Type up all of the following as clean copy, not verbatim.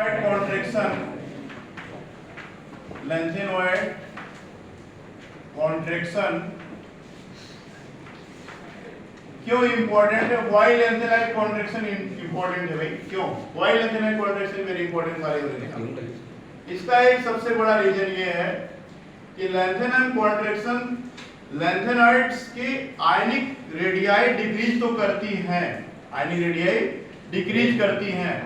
Contraction lanthanoid contraction क्यों important है? Why lanthanoid contraction important है भाई? क्यों why lanthanoid contraction very important वाले हो? इसका एक सबसे बड़ा रीजन ये है कि लेंथेनॉइड कॉन्ट्रैक्शन लेंथेनॉइड्स के आयनिक रेडियाई डिक्रीज तो करती हैं, आयनिक रेडियाई डिक्रीज करती हैं,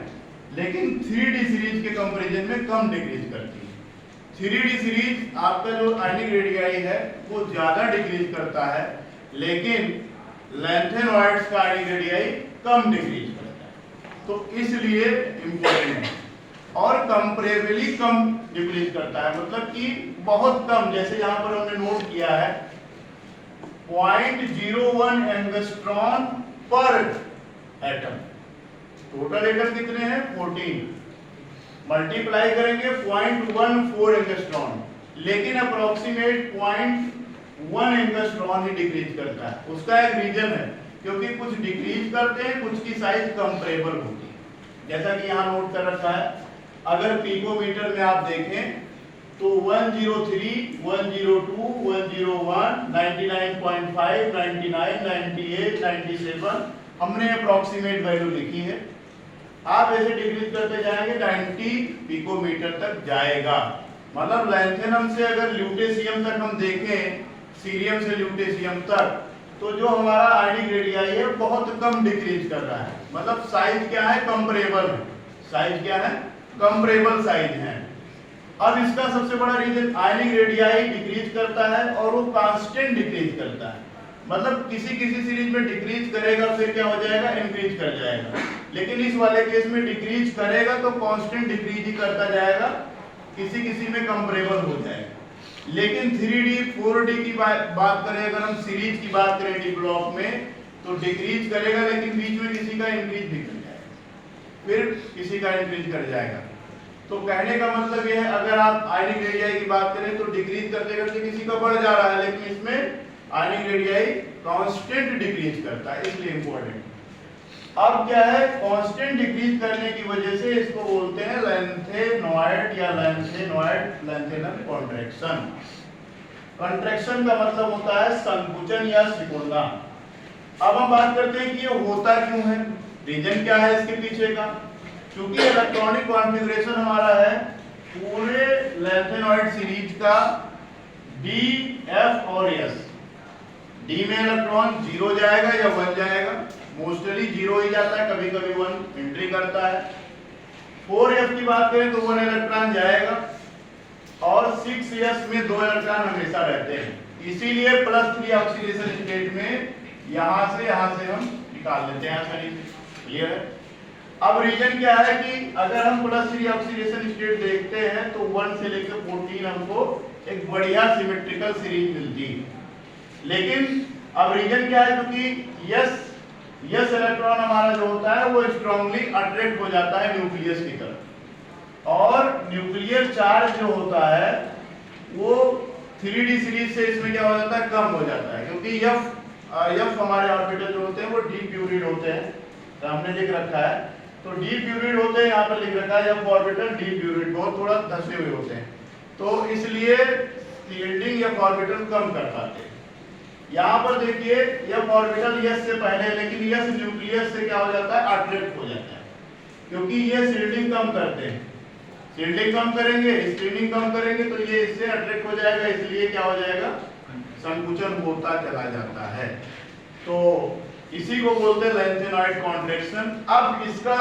लेकिन 3D सीरीज के कंपैरिजन में कम डिक्रीज करती है। 3D सीरीज आपका जो आयनिक रेडियाई है वो ज्यादा डिक्रीज करता है, लेकिन लेंथेनॉइड्स का आयनिक रेडियाई कम डिक्रीज करता है, तो इसलिए इंपॉर्टेंट है। और कंपैरेबली कम डिक्रीज करता है, मतलब कि बहुत कम, जैसे यहां पर हमने नोट किया है 0.01 एंगस्ट्रॉन पर एटम। टोटल एटम कितने हैं? 14। मल्टीप्लाई करेंगे 0.14 एंगस्ट्रॉन, लेकिन अप्रोक्सीमेट 0.1 एंगस्ट्रॉन ही डिक्रीज करता है। उसका एक रीजन है, क्योंकि कुछ डिक्रीज करते हैं, कुछ की साइज कंपैरेबल होती है। जैसा कि यहाँ नोट कर रखा है, अगर पिकोमीटर में आप देखें तो 103, 102, 101, 99.5, 99, 98, 97 हमने अप्रोक्सीमेट वैल्यू लिखी है। आप ऐसे डिक्रीज करते जाएंगे 90 पिकोमीटर तक जाएगा। मतलब लैंथेनम से अगर ल्यूटेशियम तक हम देखें, सीरियम से ल्यूटेशियम तक, तो जो हमारा आयनिक रेडियाई है बहुत कम डिक्रीज कर रहा है। मतलब साइज क्या है? कंपैरेबल है। साइज क्या है? कंपैरेबल साइज है। अब इसका सबसे बड़ा रीजन आयनिक रेडियाई डिक्रीज करता है और वो कांस्टेंट डिक्रीज करता है। मतलब किसी किसी सीरीज में डिक्रीज करेगा, फिर क्या हो जाएगा? इंक्रीज कर जाएगा। लेकिन इस वाले केस में डिक्रीज करेगा तो कांस्टेंट डिक्रीज ही करता जाएगा, किसी किसी में कंपैरेबल हो जाएगा। लेकिन 3D 4D की बात करें, अगर हम सीरीज की बात करें डी ब्लॉक में, तो डिक्रीज करेगा, लेकिन बीच में किसी का इंक्रीज भी कर जाएगा, फिर किसी का इंक्रीज कर जाएगा। तो कहने का मतलब यह है, अगर आप आयनिक रेडियाई की बात करें तो डिक्रीज करते करते किसी का बढ़ जा रहा है, लेकिन इसमें आयनिक रेडियाई कांस्टेंट डिक्रीज करता है, इसलिए इंपॉर्टेंट। अब क्या है? कांस्टेंट डिक्रीज करने की वजह से इसको बोलते हैं लेंथेनॉइड या लेंथेनॉइड लेंथेनम कॉन्ट्रैक्शन। कॉन्ट्रैक्शन का मतलब होता है संकुचन या सिकुड़ना। अब हम बात करते हैं कि ये होता क्यों है, रीजन क्या है इसके पीछे का। क्योंकि इलेक्ट्रॉनिक कॉन्फ़िगरेशन हमारा है पूरे लेंथेनॉइड सीरीज का D, F और S। D में इलेक्ट्रॉन 0 जाएगा या 1 जाएगा, मोस्टली 0 ही जाता है, कभी कभी 1 एंट्री करता है। 4F की बात करें तो 1 इलेक्ट्रॉन जाएगा, और 6S में 2 इलेक्ट्रॉन हमेशा रहते हैं। इसीलिए +3 ऑक्सीडेशन स्टेट में यहां से हम निकाल लेते हैं आसानी से। क्लियर है? अब रीजन क्या है कि अगर हम +3 ऑक्सीडेशन स्टेट देखते हैं तो 1 से लेकर 14 हमको एक बढ़िया सिमेट्रिकल सीरीज मिलती है। लेकिन अब रीजन क्या है? क्योंकि यस इलेक्ट्रॉन हमारा जो होता है वो स्ट्रांगली अट्रैक्ट हो जाता है न्यूक्लियस की तरफ, और न्यूक्लियर चार्ज जो होता है वो 3D सीरीज से इसमें क्या हो जाता है? कम हो जाता है। क्योंकि F हमारे ऑर्बिटल जो होते हैं वो डीप्यूरिड होते हैं, तो हमने लिख रखा है, तो डीप्यूरिड होते हैं, यहाँ पर लिख रखा है F ऑर्बिटल डीप्यूरिड, बहुत थोड़ा धसे हुए होते हैं, तो इसलिए शील्डिंग F ऑर्बिटल कम कर पाते हैं। यहाँ पर देखिए F ऑर्बिटल S से पहले, लेकिन S न्यूक्लियस से क्या हो जाता है? अट्रैक्ट हो जाता है, क्योंकि ये शील्डिंग कम करते हैं। शील्डिंग कम करेंगे, स्क्रीनिंग कम करेंगे, तो ये इससे अट्रैक्ट हो जाएगा, इसलिए क्या हो जाएगा? संकुचन होता चला जाता है। तो इसी को बोलते हैं लेंथेनॉइड कॉन्ट्रैक्शन। अब इसका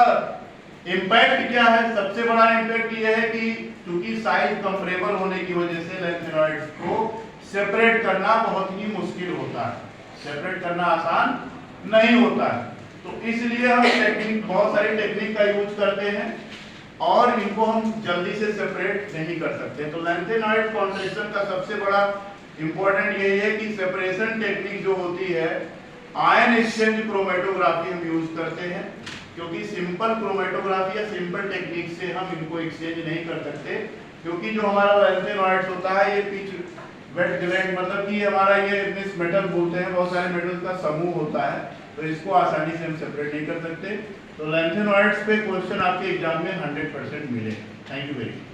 इंपैक्ट क्या है? सबसे बड़ा इंपैक्ट ये है कि क्योंकि साइज कंपैरेबल होने की वजह से लेंथेनॉइड्स को सेपरेट करना बहुत ही मुश्किल होता है, सेपरेट करना आसान नहीं होता है। तो इसलिए हम टेक्निक, बहुत सारी टेक्निक का यूज करते हैं, और इनको हम जल्दी से सेपरेट नहीं कर सकते। तो लेंथेनॉइड कॉन्ट्रैक्शन का सबसे बड़ा इंपॉर्टेंट यही है कि सेपरेशन टेक्निक जो होती है, आयन एक्सचेंज क्रोमेटोग्राफी हम यूज करते हैं, क्योंकि सिंपल क्रोमेटोग्राफी या सिंपल टेक्निक से हम इनको एक्सचेंज नहीं कर सकते। क्योंकि जो हमारा लेंथेनॉइड्स होता है ये पिच वेट ग्लैंड, मतलब कि हमारा ये मेटल बोलते हैं, बहुत सारे मेटल्स का समूह होता है, तो इसको आसानी से हम सेपरेट नहीं कर सकते। तो लैंथेनॉइड्स पे क्वेश्चन आपके एग्जाम में 100% मिले। Thank you very much.